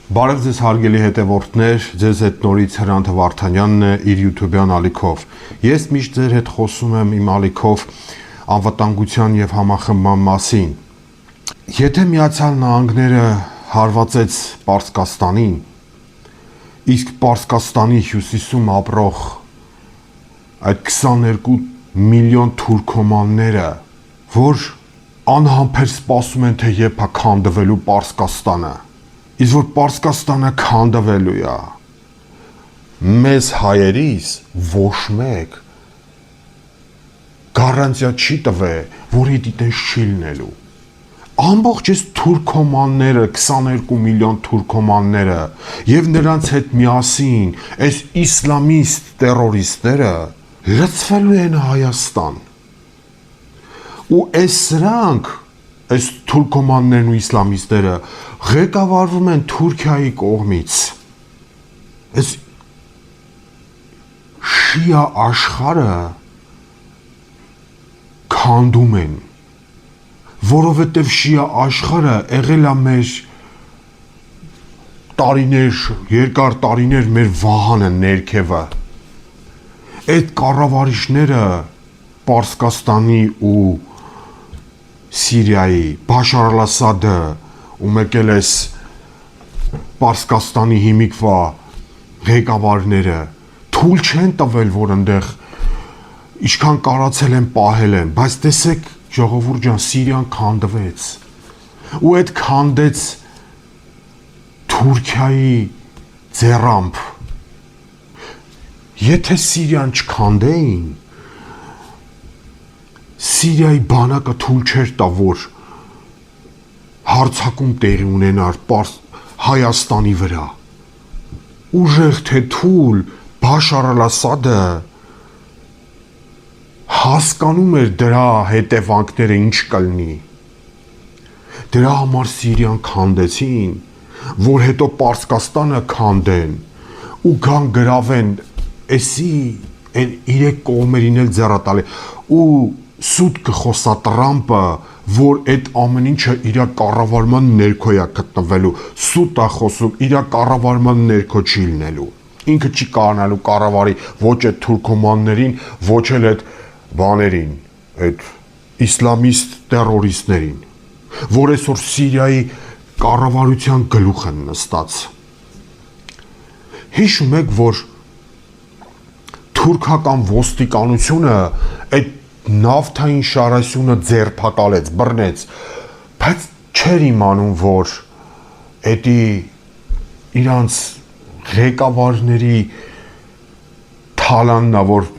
Բարև ձեզ հարգելի հետևորդներ, ձեզ հետ նորից Հրանտ Վարդանյանն է իր YouTube-յան ալիքով։ Ես միշտ ձեր հետ խոսում եմ իմ ալիքով անվտանգության եւ համախմբման մասին։ Եթե Միացյալ Նահանգները հարվածեց Պարսկաստանին, իսկ Պարսկաստանի հյուսիսում ապրող այդ 22 միլիոն թուրքոմանները, որ անհամբեր սպասում են, թե երբ է քանդվելու Պարսկաստանը, իսկ որ Պարսկաստանը քանդվելու է, մեզ հայերիս ոչ մեկ գարանտիա չի տվել, որ դիտես չի լինելու։ Ամբողջ այս թուրքոմանները, 22 միլիոն թուրքոմանները եւ նրանց հետ միասին այս իսլամիստ տերորիստները լցվելու են Հայաստան։ Ու սրանք, այս թուրքոմաններն ու իսլամիստները ղեկավարվում են Թուրքիայի կողմից։ Այս շիա աշխարհը քանդում են, որովհետև շիա աշխարհը եղել է մեր տարիներ, երկար տարիներ մեր վահանը ներքևը։ Այդ կառավարիչները Պարսկաստանի ու Սիրիայի, Բաշար al-Ասադը ու եկել էս Պարսկաստանի հիմիկվա ղեկավարները թույլ չեն տվել, որ այնտեղ ինչքան կարացել են պահել են, բայց տեսեք ժողովուրդ ջան, Սիրիան քանդվեց ու այդ քանդեց Թուրքիայի ձեռամբ։ Եթե Սիրիան չքանդեին, Սիրիայի բանակը թույլ չէր տա, որ հարձակում տեղի ունենար Հայաստանի վրա։ Ուժեղ թե թույլ Բաշար al-Ասադը հասկանում էր դրա հետևանքները ինչ կլինի։ Դրա համար Սիրիան քանդեցին, որ հետո Պարսկաստանը քանդեն ու գան գրավեն, էսի իրեք կողմերին էլ ձեռատալի ու սուտ կխոսա Տրամպը, որ այդ ամեն ինչը իր կառավարման ներքո է գտնվելու, սուտ է խոսում, իր կառավարման ներքո չի լինելու։ Ինքը չի կարողանալու կառավարի ոչ այդ թուրքոմաններին, ոչ էլ այդ բաներին, այդ իսլամիստ տերորիստներին, որ այսօր Սիրիայի կառավարության գլուխ են նստած։ Հիշում եք, որ թուրքական ոստիկանությունը այդ նավթային շարասյունը ձերբակալեց, բռնեց, բայց չէր իմանում, որ էդի իրանց ղեկավարների թալանն է, որ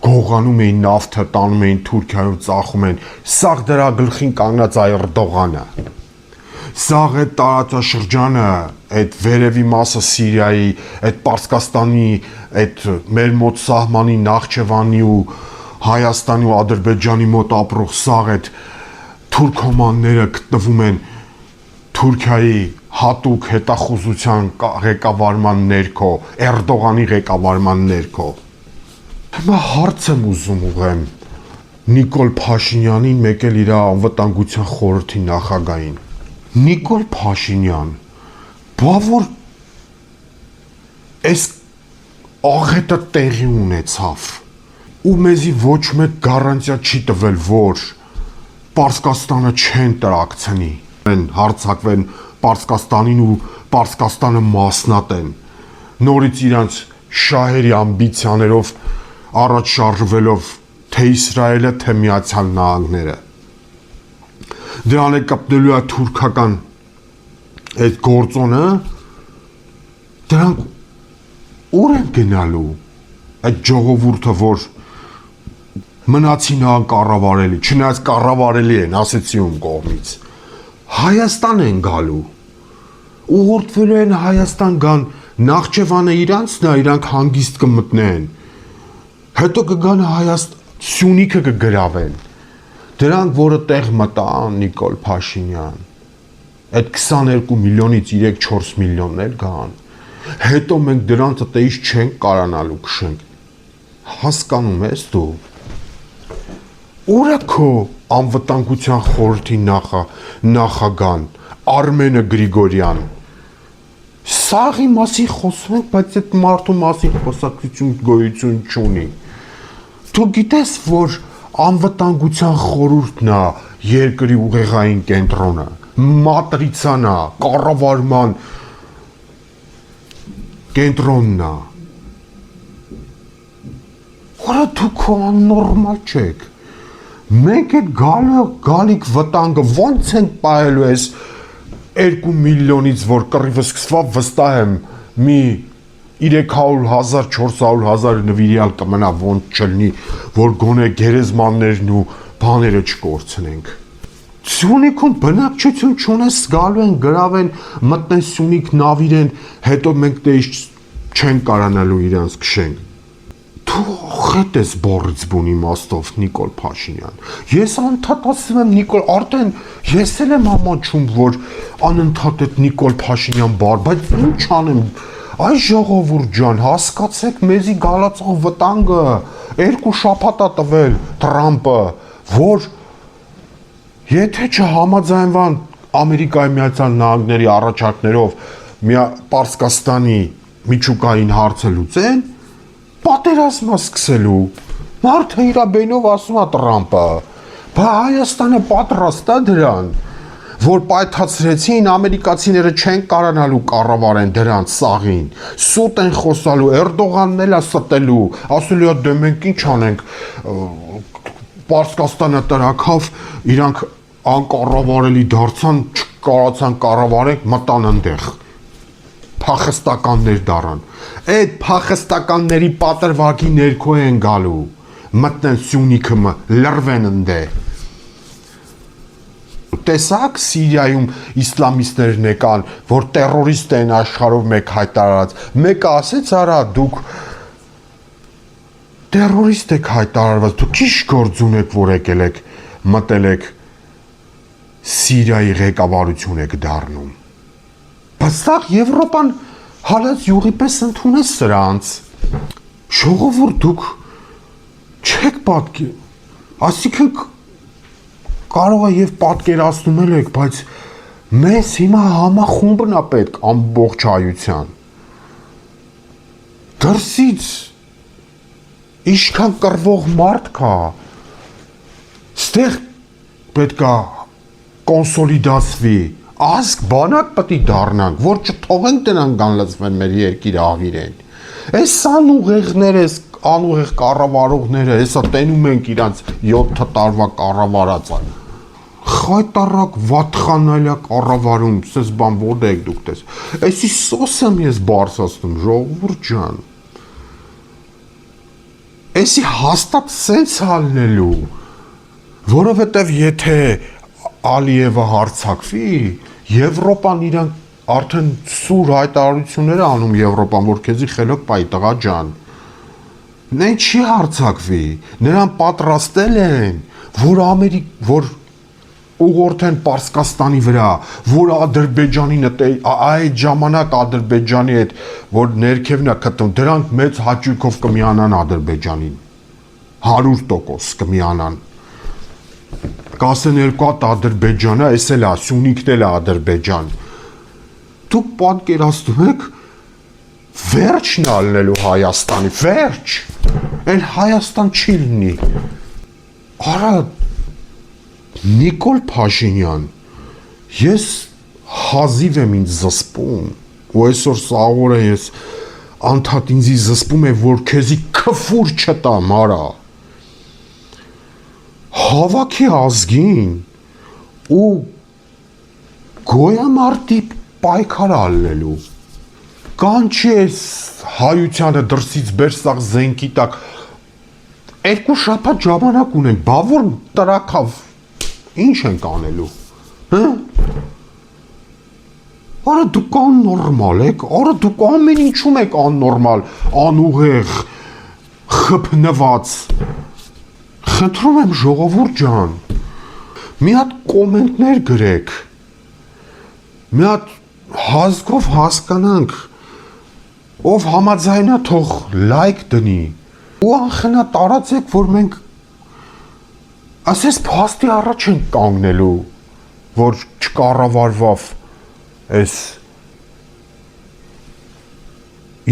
գողանում էին նավթը, տանում էին Թուրքիայով, ծախում են, սաղ դրա գլխին կանգնած Էրդողանը։ Սաղ այդ տարածաշրջանը, այդ վերևի մասը Սիրիայի, այդ Պարսկաստանի, այդ մեր մոտ սահմանի Նախճեվանի ու Հայաստանի ու Ադրբեջանի մոտ ապրող սաղ այդ թուրքոմանները գտնվում են Թուրքիայի հատուկ հետախուզության ղեկավարման ներքո, Էրդողանի ղեկավարման ներքո։ Հիմա հարց եմ ուզում ուղղեմ Նիկոլ Փաշինյանին, մեկ էլ իր անվտանգության խորհրդի նախագահին։ Նիկոլ Փաշինյան, բա որ այս աղետը տեղի ունեցավ ու մեզի ոչ մեկ գարանտիա չի տվել, որ Պարսկաստանը չեն տրակցնի, հարձակվեն Պարսկաստանին ու Պարսկաստանը մասնատեն, նորից իրանց շահերի ամբիցիաներով առաջ շարժվելով թե Իսրայելը, թե Միացյալ Նահանգները։ Դրան է կպնելու է թուրքական այդ գործոնը, դրանք ուր են գնալու այդ ժողովուրդը, որ մնացին կառավարելի, չնայած կառավարելի են, ասեցի ում կողմից, Հայաստան են գալու, ուղղորդվելու են Հայաստան գան, Նախճեվանը իրանցն է, իրանք հանգիստ կմտնեն, հետո կգան Սյունիքը կգրավեն, դրանք որը տեղ մտան Նիկոլ Փաշինյան, այդ 22 միլիոնից 3-4 միլիոններ գան, հետո մենք դրանց տեից չենք կարանալու քշենք, հասկանում ես դու, ուր է քո անվտանգության խորհրդի նախագահան Արմենը Գրիգորյան, Սաղի մասին խոսում ենք, բայց այդ մարդու մասին խոսակցություն գոյություն չունի։ Դու գիտես, որ անվտանգության խորհուրդն է երկրի ուղեղային կենտրոնը, մատրիցան է, կառավարման կենտրոնն է։ Որը դուք աննորմալ չեք։ Մենք այդ գալիք վտանգը ոնց ենք պահելու ես 2 միլիոնից, որ կռիվը սկսվավ, վստահ եմ մի 300,000, 400,000 նվիրյալ կմնա, ոնց չլինի, որ գոնե գերեզմաններն ու բաները չկորցնենք։ Սյունիքում բնակչություն չունես, գալու են, գրավեն, մտնեն Սյունիք, նավիրեն, հետո մենք դե չեն կարանալու իրանց քշենք։ Դու ոխետ ես բորից բուն իմաստով Նիկոլ Փաշինյան։ Ես անդադ ասում եմ Նիկոլ, արդեն ես էլ եմ ամաչում, որ անընդհատ այդ Նիկոլ Փաշինյան բառ, բայց ինչ անեմ, այ ժողովուրդ ջան, հասկացեք մեզի գալացող վտանգը 2 շաբաթ է տվել Թրամփը, որ եթե չհամաձայնվան Ամերիկայի Միացյալ Նահանգների առաջարկներով Պարսկաստանի միջուկային հարցը լուծեն, պատերազմը սկսելու, մարդը իրա բենով ասում է Տրամպը, բա Հայաստանը պատրաստ է դրան, որ պայթացրեցին, ամերիկացիները չեն կարանալու կառավարեն դրանց սաղին, սուտ են խոսալու, Էրդողանն էլ է ստելու, ասելու է դե մենք ինչ անենք, Պարսկաստանը տրակավ, իրանք անկառավարելի դարձան, չկարացան կառավարենք, մտան ընդեղ, փախստականներ դառան, այդ փախստականների պատրվակի ներքո են գալու, մտնեն Սյունիքը, լրվեն ընդե։ Տեսակ Սիրիայում իսլամիստներն եկան, որ տերորիստ են աշխարհով մեկ հայտարարած, մեկը ասեց արա դուք տերորիստ եք հայտարարված, դուք ի՞նչ գործ ունեք, որ եկել եք, մտել եք Սիրիայի ղեկավարություն եք դառնում։ Բայց սաղ Եվրոպան հալած յուղի պես ընդունես սրանց, ժողովուրդ դուք չեք ասիքն կարող է և պատկերացնում եք, բայց մեզ հիմա համախումբն է պետք ամբողջ հայության, դրսից իշքան կռվող մարդ կա, ստեղ պետք է կոնսոլիդացվի, ազգ բանակ պետք է դառնանք, որ չթողենք դրանք գանլցվեն մեր երկիր աղիրեն։ Այս անուղեղները, այս անուղեղ կառավարողները, հեսա տենում ենք իրանց 7 տարվա կառավարածը։ Խայտարակ վատխանալյա կառավարում, սես բան որդ եք դուք տես։ Այսի սոս եմ ես բարձրացնում, ժողովուրդ ջան։ Այսի հաստատ սենց հալնելու, որովհետև եթե Ալիևը հարցակվի, Եվրոպան իրան արդեն սուր հայտարարություններ անում Եվրոպան, որ քեզի խելոք պայի տղա ջան։ Նեն չի հարցակվի, նրան պատրաստել են, որ ուղղորդեն Պարսկաստանի վրա, որ Ադրբեջանին այդ ժամանակ Ադրբեջանի հետ, որ ներքևն է գտնում, դրանք մեծ հաճույքով կմիանան Ադրբեջանին, 100% կմիանան։ Կասեն երկու հատ Ադրբեջանը, այս էլ է, Սյունիքն էլ է Ադրբեջան։ Դուք պատկերացնում եք վերջն ալնելու Հայաստանի, վերջ, էլ Հայաստան չի լինի։ Արա Նիկոլ Փաշինյան, ես հազիվ եմ ինձ զսպում, ու այսօր սաղորը ես անդադ ինձի զսպում է, որ քեզի քֆուր չտամ, արա։ Հավաքի ազգին ու գոյամարտի պայքար ալնելու, կանչի ես հայությանը դրսից բերսաղ զենքի տակ, 2 շաբաթ ժամանակ ունենք, բա որ տրակավ, ինչ ենք անելու, արա դուք աննորմալ եք, արա դուք ամեն ինչում եք աննորմալ, անուղեղ, խփնված, խնդրում եմ ժողովուրդ ջան, մի հատ կոմենտներ գրեք, մի հատ հազգով հասկանանք, ով համաձայնա թող լայք դնի, ու անխնա տարածեք, որ մենք ասես փաստի առաջ ենք կանգնելու, որ չկառավարվավ այս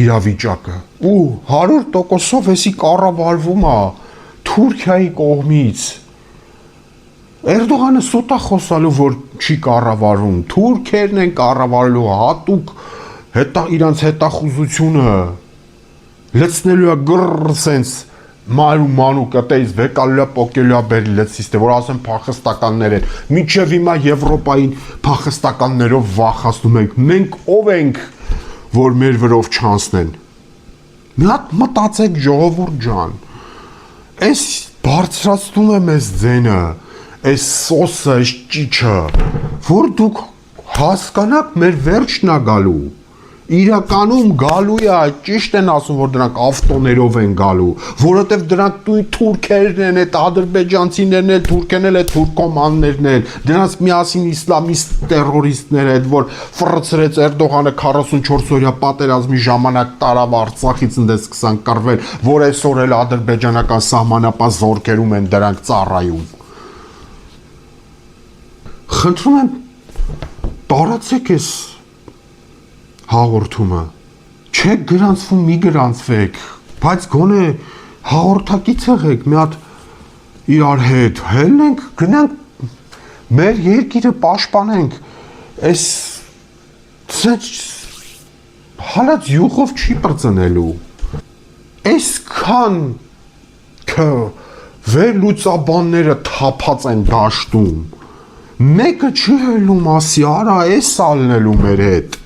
իրավիճակը ու 100%-ով էսի կառավարվում է Թուրքիայի կողմից։ Էրդողանը սուտ է խոսալու, որ չի կառավարվում, թուրքերն են կառավարելու հատուկ իրանց հետախուզությունը լցնելու է գրրրր սենց մայրու մանու կտեից վեկալու է պոկելու է բերի լցից, որ ասեն փախստականներ են, մինչև հիմա Եվրոպային փախստականներով վախացնում ենք, մենք ով ենք, որ մեր վրով չանցնեն։ Մի հատ մտածեք ժողովուրդ ջան, այս բարձրացնում է մեզ ձենը, այս սոսը, այս ճիչը, որ դուք հասկանաք մեր վերջն է գալու, իրականում գալու է, ճիշտ են ասում, որ դրանք ավտոներով են գալու, որովհետև դրանք թուրքերն են, այդ ադրբեջանցիներն են, թուրքերն են, թուրքոմաններն են, դրանց միասին իսլամիստ տերորիստներ են, որ ֆռցրեց Էրդողանը 44 օրյա պատերազմի ժամանակ տարավ Արցախից ընդես 20 կռվել, որ այսօր էլ ադրբեջանական սահմանապահ զորքերում են դրանք ծառայում։ Խնդրում եմ, տարածեք այս հաղորդումը, չեք գրանցվում, մի գրանցվեք, բայց գոնե հաղորդակից եղեք, մի հատ իրար հետ, հելնենք, գնանք, մեր երկիրը պաշտպանենք, այս հալած յուղով չի պրծնելու, այսքան վերլուծաբանները թափած են դաշտում, մեկը չի հելնում ասի, արա այս ալնելու մեր հետ,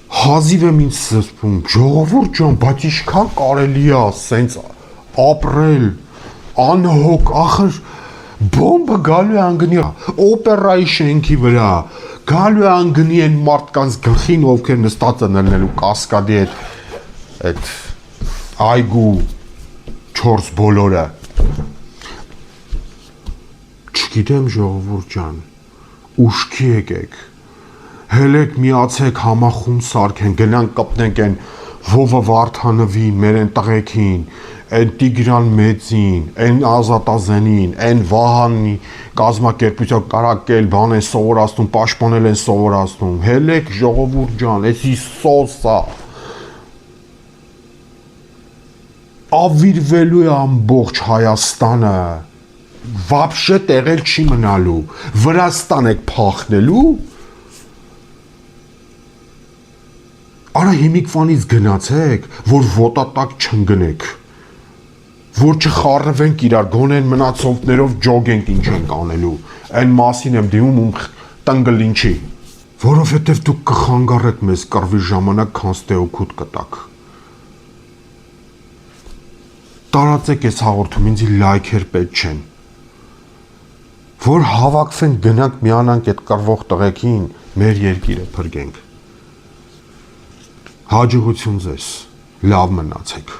հազիվ եմ ինձ սրբում, ժողովուրդ ջան, բայց ինչքան կարելի է սենց ապրել, անհոգ, ախր բոմբը գալու է անգնի օպերայի շենքի վրա, գալու է անգնի են մարդկանց գլխին, ովքեր նստած են ելնելու կասկադի այդ այգու 4 բոլորը։ Չգիտեմ ժողովուրդ ջան, ուշքի եկեք, հելեք միացեք համախումբ սարքեն, գնանք կպնենք են Վովը Վարդանովին, մեր են տղեկին, են Տիգրան Մեծին, են Ազատազենին, են Վահանի կազմակերպության կարակել բան են սովորացնում, պաշտպանել են սովորացնում, հելեք ժողովուրդ ջան, էսի սոսա, ավիրվելու է ամբողջ Հայաստանը, վաբշե տեղել չի մնալու, Վրաստան եք փախնելու, արա հիմիկվանից գնացեք, որ ոտատակ չընկնեք, որ չխառնվենք իրար, գոնեն մնացորդներով ջոգենք ինչ ենք անելու, այն մասին եմ դիմում ում տնգլինչի, որովհետև դուք կխանգարեք մեզ կռվի ժամանակ, քանց թե օգուտ կտաք։ Տարածեք այս հաղորդում, ինձի լայքեր պետք չեն, որ հավաքվենք, գնանք միանանք այդ կռվող տղեկին, մեր երկիրը փրկենք։ Հաջողություն ձեզ, լավ մնացեք։